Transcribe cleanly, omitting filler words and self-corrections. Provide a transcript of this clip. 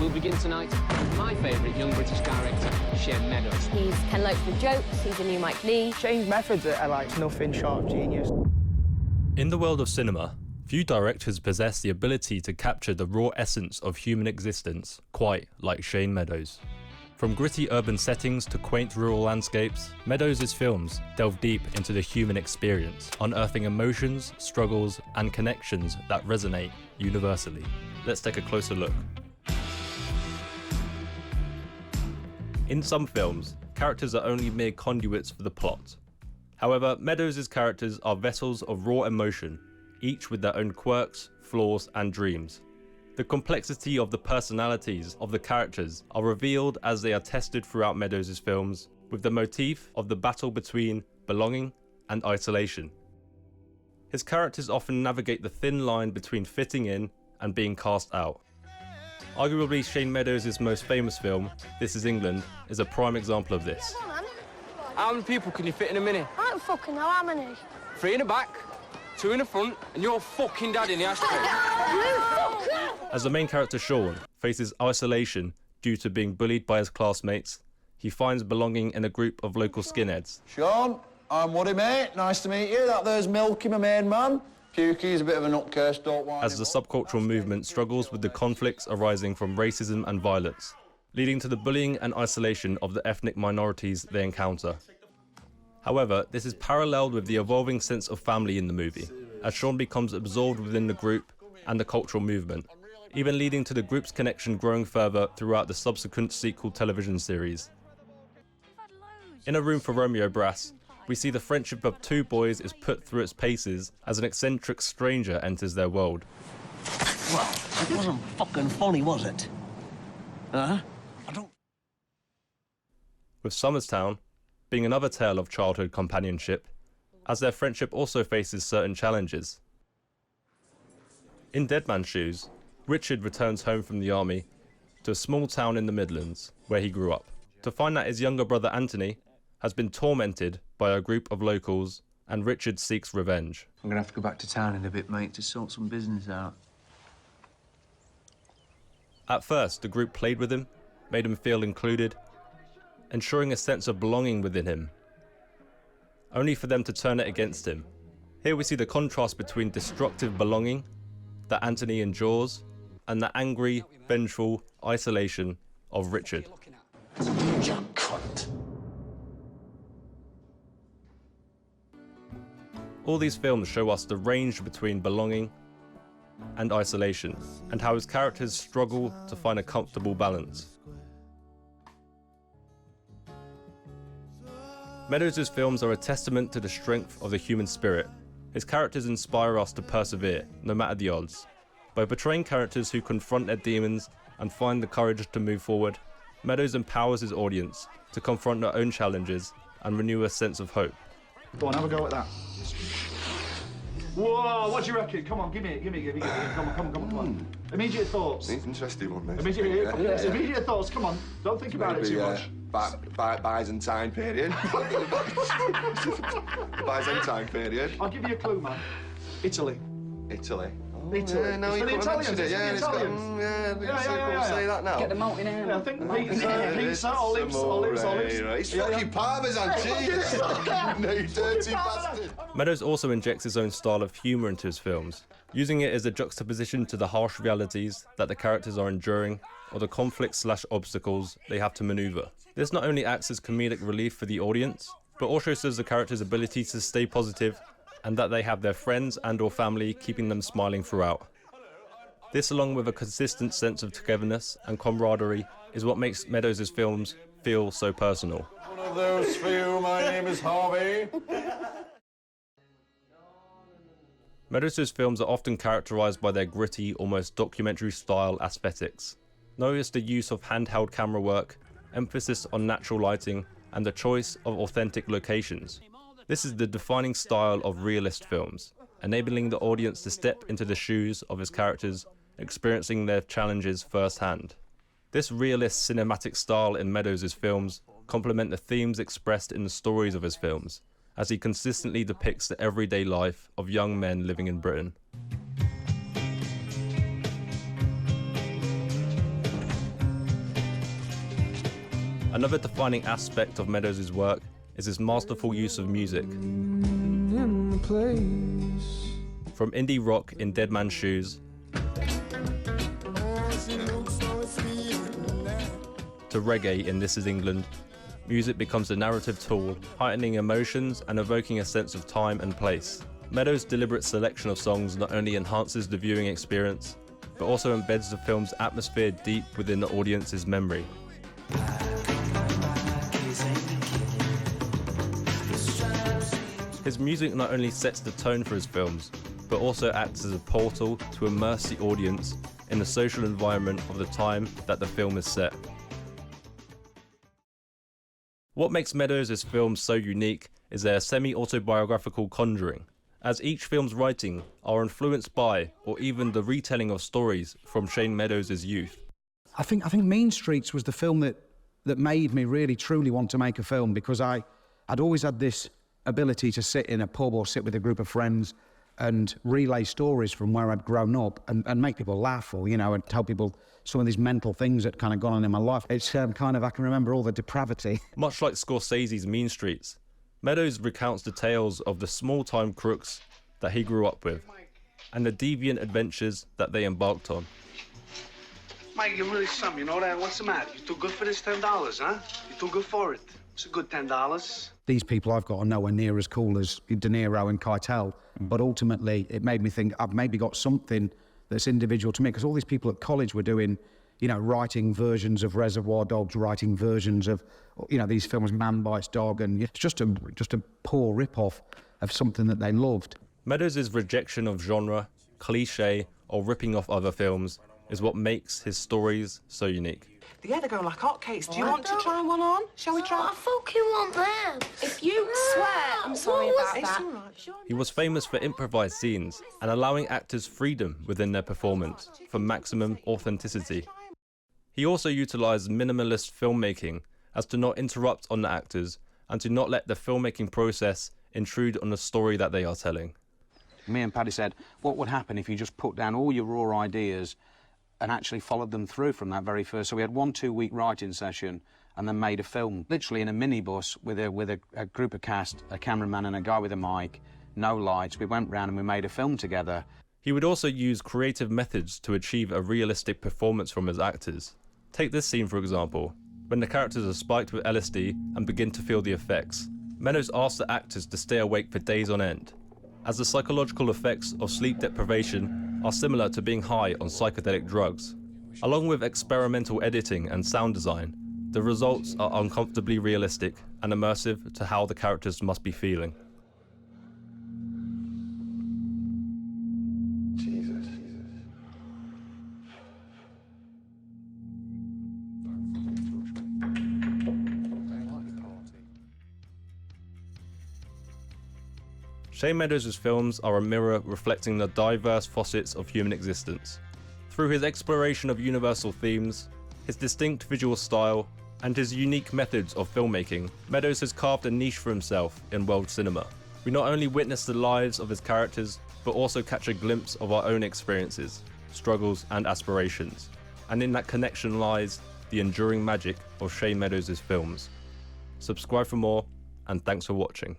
We'll begin tonight with my favourite young British director, Shane Meadows. He's Ken Loach with jokes, he's a new Mike Leigh. Shane's methods are like nothing short of genius. In the world of cinema, few directors possess the ability to capture the raw essence of human existence quite like Shane Meadows. From gritty urban settings to quaint rural landscapes, Meadows' films delve deep into the human experience, unearthing emotions, struggles, and connections that resonate universally. Let's take a closer look. In some films, characters are only mere conduits for the plot. However, Meadows' characters are vessels of raw emotion, each with their own quirks, flaws, and dreams. The complexity of the personalities of the characters are revealed as they are tested throughout Meadows' films, with the motif of the battle between belonging and isolation. His characters often navigate the thin line between fitting in and being cast out. Arguably Shane Meadows' most famous film, This Is England, is a prime example of this. How many people can you fit in a minute? I don't fucking know how many. 3 in the back, 2 in the front, and your fucking dad in the ashtray. As the main character Sean faces isolation due to being bullied by his classmates, he finds belonging in a group of local skinheads. Sean, I'm Woody, mate. Nice to meet you. That there's Milky, my main man. Pukey's a bit of a nutcase, don't wind As the subcultural movement struggles with the conflicts arising from racism and violence, leading to the bullying and isolation of the ethnic minorities they encounter. However, this is paralleled with the evolving sense of family in the movie, as Sean becomes absorbed within the group and the cultural movement, even leading to the group's connection growing further throughout the subsequent sequel television series. In A Room for Romeo Brass, we see the friendship of two boys is put through its paces as an eccentric stranger enters their world. Well, it wasn't fucking funny, was it? Huh? With Somerstown being another tale of childhood companionship, as their friendship also faces certain challenges. In Dead Man's Shoes, Richard returns home from the army to a small town in the Midlands where he grew up, to find that his younger brother Anthony has been tormented by a group of locals, and Richard seeks revenge. I'm gonna have to go back to town in a bit, mate, to sort some business out. At first, the group played with him, made him feel included, ensuring a sense of belonging within him, only for them to turn it against him. Here we see the contrast between destructive belonging that Anthony endures and the angry, vengeful isolation of Richard. You cunt. All these films show us the range between belonging and isolation, and how his characters struggle to find a comfortable balance. Meadows' films are a testament to the strength of the human spirit. His characters inspire us to persevere, no matter the odds. By portraying characters who confront their demons and find the courage to move forward, Meadows empowers his audience to confront their own challenges and renew a sense of hope. Go on, have a go at that. Whoa, what do you reckon? Come on, give me it. Come on. Immediate thoughts. It's an interesting one, mate. Immediate thoughts, come on. Don't think about it too much. Byzantine period. The Byzantine period. I'll give you a clue, man. Italy. Italy. Italy. Yeah, no, it's you for the could have mentioned it. Italians. Yeah, Yeah. say that now. Get the mountain air. Yeah, I think pizza, olives. Right. It's fucking Parmesan cheese. No, you dirty bastard. Meadows also injects his own style of humour into his films, using it as a juxtaposition to the harsh realities that the characters are enduring or the conflicts/obstacles they have to manoeuvre. This not only acts as comedic relief for the audience, but also shows the characters' ability to stay positive and that they have their friends and or family keeping them smiling throughout. This, along with a consistent sense of togetherness and camaraderie, is what makes Meadows' films feel so personal. One of those few, my name is Harvey. Meadows' films are often characterised by their gritty, almost documentary-style aesthetics. Notice the use of handheld camera work, emphasis on natural lighting, and the choice of authentic locations. This is the defining style of realist films, enabling the audience to step into the shoes of his characters, experiencing their challenges firsthand. This realist cinematic style in Meadows' films complement the themes expressed in the stories of his films, as he consistently depicts the everyday life of young men living in Britain. Another defining aspect of Meadows' work is his masterful use of music. From indie rock in Dead Man's Shoes to reggae in This Is England, music becomes a narrative tool, heightening emotions and evoking a sense of time and place. Meadows' deliberate selection of songs not only enhances the viewing experience, but also embeds the film's atmosphere deep within the audience's memory. His music not only sets the tone for his films, but also acts as a portal to immerse the audience in the social environment of the time that the film is set. What makes Meadows' films so unique is their semi-autobiographical conjuring, as each film's writing are influenced by or even the retelling of stories from Shane Meadows' youth. I think Mean Streets was the film that made me really truly want to make a film, because I'd always had this ability to sit in a pub or sit with a group of friends and relay stories from where I'd grown up and make people laugh, or, and tell people some of these mental things that kind of gone on in my life. It's I can remember all the depravity. Much like Scorsese's Mean Streets, Meadows recounts the tales of the small-time crooks that he grew up with and the deviant adventures that they embarked on. Mike, you're really something, you know that? What's the matter? You too good for this $10, huh? You too good for it. It's a good $10. These people I've got are nowhere near as cool as De Niro and Keitel, but ultimately it made me think I've maybe got something that's individual to me, because all these people at college were doing, writing versions of Reservoir Dogs, writing versions of, these films, Man Bites Dog, and it's just a poor rip-off of something that they loved. Meadows' rejection of genre, cliché, or ripping off other films is what makes his stories so unique. Yeah, they go like hotcakes. Do you want to try one on? Shall we try? I fucking want them. If you swear, I'm sorry about that. He was famous for improvised scenes and allowing actors freedom within their performance for maximum authenticity. He also utilised minimalist filmmaking as to not interrupt on the actors and to not let the filmmaking process intrude on the story that they are telling. Me and Paddy said, what would happen if you just put down all your raw ideas and actually followed them through from that very first? So we had 1 2-week writing session and then made a film, literally in a minibus with a group of cast, a cameraman and a guy with a mic, no lights. We went round and we made a film together. He would also use creative methods to achieve a realistic performance from his actors. Take this scene for example, when the characters are spiked with LSD and begin to feel the effects. Meadows asks the actors to stay awake for days on end, as the psychological effects of sleep deprivation are similar to being high on psychedelic drugs. Along with experimental editing and sound design, the results are uncomfortably realistic and immersive to how the characters must be feeling. Jesus. Shane Meadows' films are a mirror reflecting the diverse facets of human existence. Through his exploration of universal themes, his distinct visual style, and his unique methods of filmmaking, Meadows has carved a niche for himself in world cinema. We not only witness the lives of his characters, but also catch a glimpse of our own experiences, struggles, and aspirations. And in that connection lies the enduring magic of Shane Meadows' films. Subscribe for more, and thanks for watching.